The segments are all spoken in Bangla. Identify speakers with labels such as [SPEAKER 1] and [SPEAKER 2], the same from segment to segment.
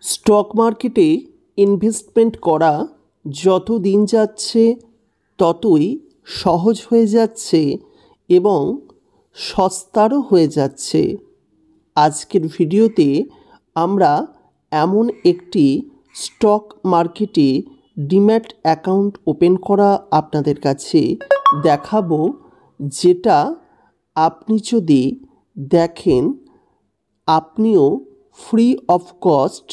[SPEAKER 1] স্টক মার্কেটে ইনভেস্টমেন্ট করা যত দিন যাচ্ছে ততই সহজ হয়ে যাচ্ছে এবং সস্তারও হয়ে যাচ্ছে। আজকের ভিডিওতে আমরা এমন একটি স্টক মার্কেটে ডিম্যাট অ্যাকাউন্ট ওপেন করা আপনাদের কাছে দেখাবো, যেটা আপনি যদি দেখেন আপনিও ফ্রি অফ কস্ট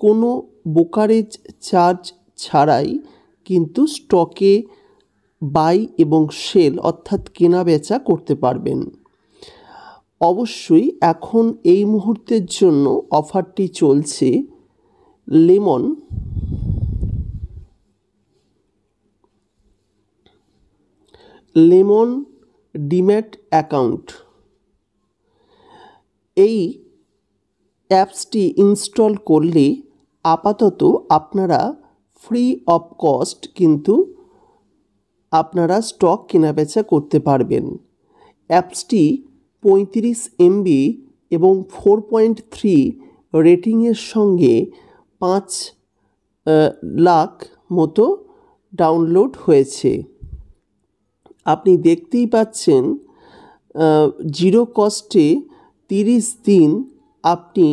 [SPEAKER 1] কোনো ব্রোকারেজ চার্জ ছাড়াই কিন্তু স্টকে বাই এবং সেল অর্থাৎ কেনা বেচা করতে পারবেন। অবশ্যই এখন এই মুহূর্তের জন্য অফারটি চলছে। লেমন ডিম্যাট অ্যাকাউন্ট, এই অ্যাপসটি ইনস্টল করলে আপাতত আপনারা ফ্রি অফ কস্ট কিন্তু আপনারা স্টক কেনাবেচা করতে পারবেন। অ্যাপসটি 35 MB এবং 4.3 রেটিংয়ের সঙ্গে 5 লাখ মতো ডাউনলোড হয়েছে। আপনি দেখতেই পাচ্ছেন জিরো কস্টে 30 দিন আপনি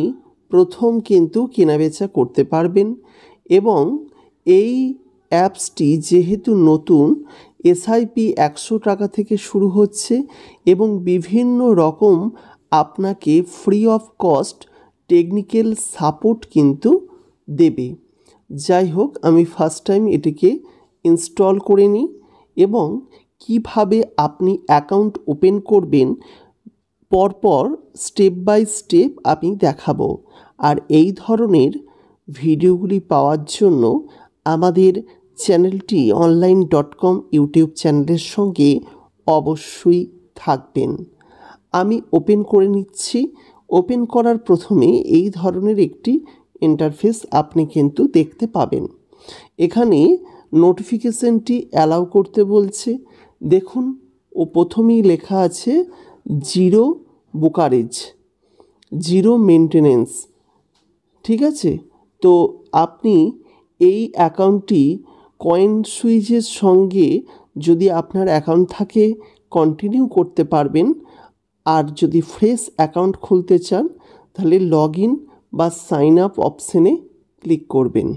[SPEAKER 1] প্রথম কিন্তু কেনাবেচা করতে পারবেন। এবং এই অ্যাপসটি যেহেতু নতুন, SIP 100 টাকা থেকে শুরু হচ্ছে এবং বিভিন্ন রকম আপনাকে free of cost technical support কিন্তু দেবে। যাই হোক, আমি ফার্স্ট টাইম এটিকে ইনস্টল করে নিই এবং কিভাবে আপনি অ্যাকাউন্ট ওপেন করবেন পরপর স্টেপ বাই স্টেপ আমি দেখাবো। আর এই ধরনের ভিডিওগুলি পাওয়ার জন্য আমাদের চ্যানেলটি online.com ইউটিউব চ্যানেলের সঙ্গে অবশ্যই থাকবেন। আমি ওপেন করে নিচ্ছি। ওপেন করার প্রথমে এই ধরনের একটি ইন্টারফেস আপনি কিন্তু দেখতে পাবেন। এখানে নোটিফিকেশনটি অ্যালাউ করতে বলছে। দেখুন, ও প্রথমেই লেখা আছে জিরো ব্রোকারেজ, জিরো মেনটেনেন্স। ঠিক আছে, তো আপনি এই অ্যাকাউন্টটি কয়েন সুইচের সঙ্গে যদি আপনার অ্যাকাউন্ট থাকে কন্টিনিউ করতে পারবেন। আর যদি ফ্রেশ অ্যাকাউন্ট খুলতে চান তাহলে লগ ইন বা সাইন আপ অপশানে ক্লিক করবেন।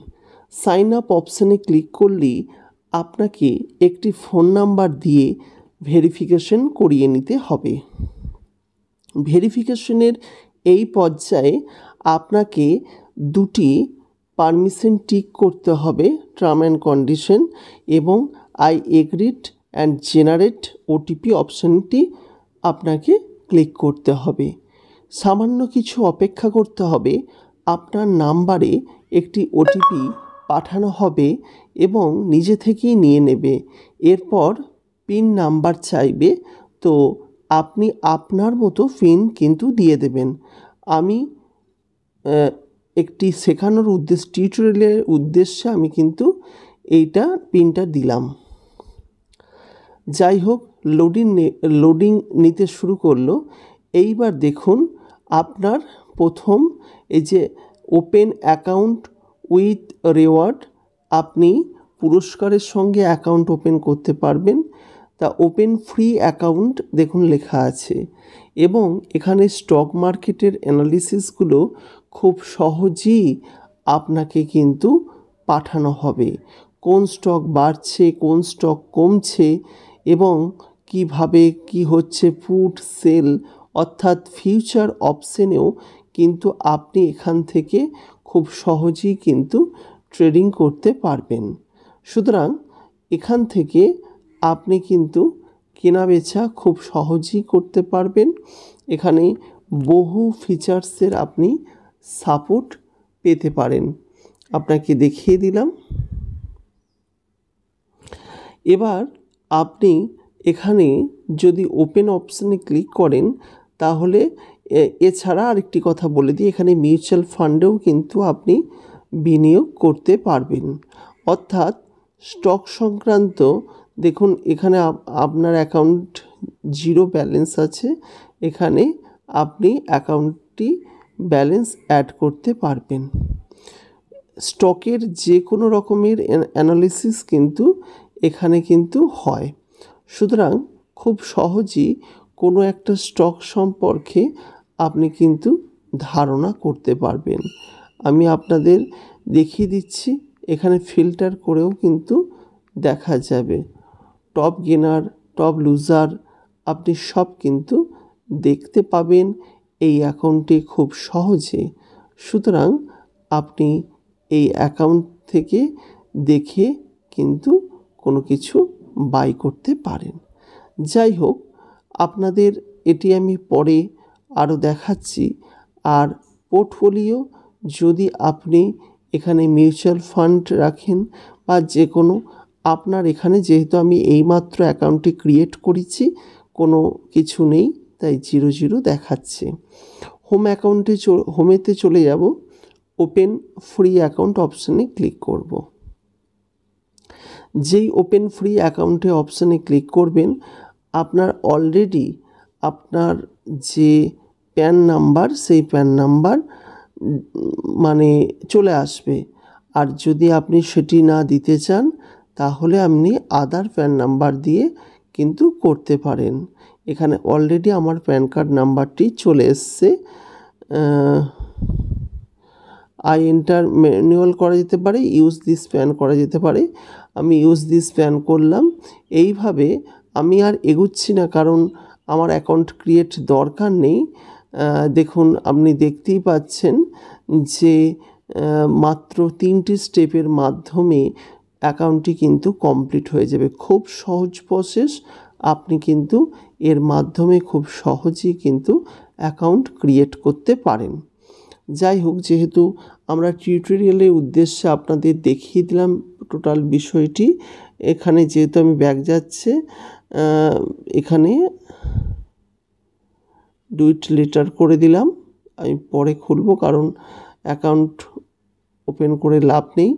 [SPEAKER 1] সাইন আপ অপশানে ক্লিক করলেই আপনাকে একটি ফোন নাম্বার দিয়ে ভেরিফিকেশন করিয়ে নিতে হবে। ভেরিফিকেশনের এই পর্যায়ে আপনাকে দুটি পারমিশন টিক করতে হবে, টার্ম অ্যান্ড কন্ডিশন এবং I agreed and generate OTP অপশানটি আপনাকে ক্লিক করতে হবে। সামান্য কিছু অপেক্ষা করতে হবে। আপনার নাম্বারে একটি OTP পাঠানো হবে এবং নিজে থেকেই নিয়ে নেবে। এরপর পিন নাম্বার চাইবে, তো আপনি আপনার মতো পিন কিন্তু দিয়ে দেবেন। আমি একটি শেখানোর টিউটোরিয়ালের উদ্দেশ্যে আমি কিন্তু এইটা পিনটা দিলাম। যাই হোক, লোডিং নিতে শুরু করলো। এইবার দেখুন আপনার প্রথম এই যে ওপেন অ্যাকাউন্ট উইথ রিওয়ার্ড, আপনি পুরস্কারের সঙ্গে অ্যাকাউন্ট ওপেন করতে পারবেন। তা ওপেন ফ্রি অ্যাকাউন্ট দেখুন লেখা আছে এবং এখানে স্টক মার্কেটের অ্যানালিসিসগুলো খুব সহজেই আপনাকে কিন্তু পাঠানো হবে। কোন স্টক বাড়ছে, কোন স্টক কমছে এবং কিভাবে কি হচ্ছে পুট সেল অর্থাৎ ফিউচার অপশনেও কিন্তু আপনি এখান থেকে খুব সহজেই কিন্তু ট্রেডিং করতে পারবেন। সুতরাং এখান থেকে আপনি কিন্তু কেনাবেচা খুব সহজেই করতে পারবেন। এখানে বহু ফিচার্সের আপনি সাপোর্ট পেতে পারেন। আপনাকে দেখিয়ে দিলাম। এবার আপনি এখানে যদি ওপেন অপশানে ক্লিক করেন তাহলে এছাড়া আরেকটি কথা বলে দিই, এখানে মিউচুয়াল ফান্ডেও কিন্তু আপনি বিনিয়োগ করতে পারবেন। অর্থাৎ স্টক সংক্রান্ত দেখুন এখানে আপনার অ্যাকাউন্ট জিরো ব্যালেন্স আছে, এখানে আপনি অ্যাকাউন্টটি ব্যালেন্স অ্যাড করতে পারবেন। স্টকের যে কোনো রকমের অ্যানালিসিস কিন্তু এখানে কিন্তু হয়। সুতরাং খুব সহজেই কোনো একটা স্টক সম্পর্কে আপনি কিন্তু ধারণা করতে পারবেন। আমি আপনাদের দেখিয়ে দিচ্ছি, এখানে ফিল্টার করেও কিন্তু দেখা যাবে। টপ গেনার, টপ লুজার আপনি সব কিন্তু দেখতে পাবেন এই অ্যাকাউন্টে খুব সহজে। সুতরাং আপনি এই অ্যাকাউন্ট থেকে দেখে কিন্তু কোনো কিছু বাই করতে পারেন। যাই হোক, আপনাদের এটি আমি পরে আরও দেখাচ্ছি। আর পোর্টফোলিও যদি আপনি এখানে মিউচুয়াল ফান্ড রাখেন বা যে কোনো, আপনার এখানে যেহেতু আমি এইমাত্র অ্যাকাউন্টটি ক্রিয়েট করেছি, কোনো কিছু নেই, তাই 0 দেখাচ্ছে। হোমেতে চলে যাব, ওপেন ফ্রি অ্যাকাউন্ট অপশানে ক্লিক করব। যেই ওপেন ফ্রি অ্যাকাউন্টে অপশানে ক্লিক করবেন, আপনার অলরেডি আপনার যে প্যান নাম্বার, সেই প্যান নাম্বার মানে চলে আসবে। আর যদি আপনি সেটি না দিতে চান, তাহলে আপনি আদার প্যান নাম্বার দিয়ে কিন্তু করতে পারেন। এখানে অলরেডি আমার প্যান কার্ড নাম্বারটি চলে এসছে। আই এন্টার ম্যানুয়াল করা যেতে পারে, ইউজ দিস প্যান করা যেতে পারে। আমি ইউজ দিস প্যান করলাম। এইভাবে আমি আর এগুচ্ছি না, কারণ আমার অ্যাকাউন্ট ক্রিয়েট দরকার নেই। দেখুন, আপনি দেখতেই পাচ্ছেন যে মাত্র 3টি স্টেপের মাধ্যমে অ্যাকাউন্টটি কিন্তু কমপ্লিট হয়ে যাবে। খুব সহজ প্রসেস, আপনি কিন্তু এর মাধ্যমে খুব সহজেই কিন্তু অ্যাকাউন্ট ক্রিয়েট করতে পারেন। যাই হোক, যেহেতু আমরা টিউটোরিয়ালের উদ্দেশ্যে আপনাদের দেখিয়ে দিলাম টোটাল বিষয়টি, এখানে যেহেতু আমি ব্যাক যাচ্ছে, এখানে ডুইট লেটার করে দিলাম। আমি পরে খুলব, কারণ অ্যাকাউন্ট ওপেন করে লাভ নেই।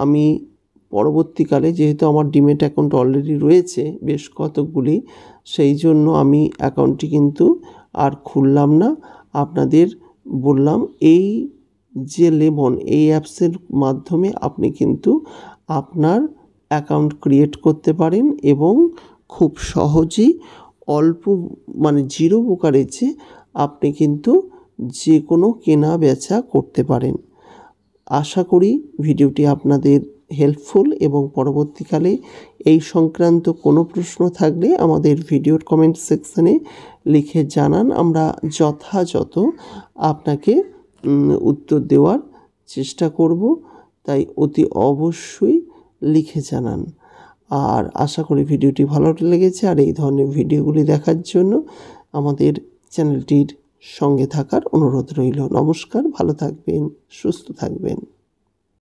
[SPEAKER 1] আমি পরবর্তীকালে, যেহেতু আমার ডিমেট অ্যাকাউন্ট অলরেডি রয়েছে বেশ কতকগুলি, সেই জন্য আমি অ্যাকাউন্টটি কিন্তু আর খুললাম না। আপনাদের বললাম, এই যে লেমন, এই অ্যাপসের মাধ্যমে আপনি কিন্তু আপনার অ্যাকাউন্ট ক্রিয়েট করতে পারেন এবং খুব সহজেই অল্প মানে 0 ব্রোকারেজে আপনি কিন্তু যে কোনো কেনা বেচা করতে পারেন। আশা করি ভিডিওটি আপনাদের হেল্পফুল, এবং পরবর্তীকালে এই সংক্রান্ত কোনো প্রশ্ন থাকলে আমাদের ভিডিওর কমেন্ট সেকশানে লিখে জানান। আমরা যথাযথ আপনাকে উত্তর দেওয়ার চেষ্টা করব, তাই অতি অবশ্যই লিখে জানান। আর আশা করি ভিডিওটি ভালো লেগেছে। আর এই ধরনের ভিডিওগুলি দেখার জন্য আমাদের চ্যানেলটির সঙ্গে থাকার অনুরোধ রইল। নমস্কার, ভালো থাকবেন, সুস্থ থাকবেন।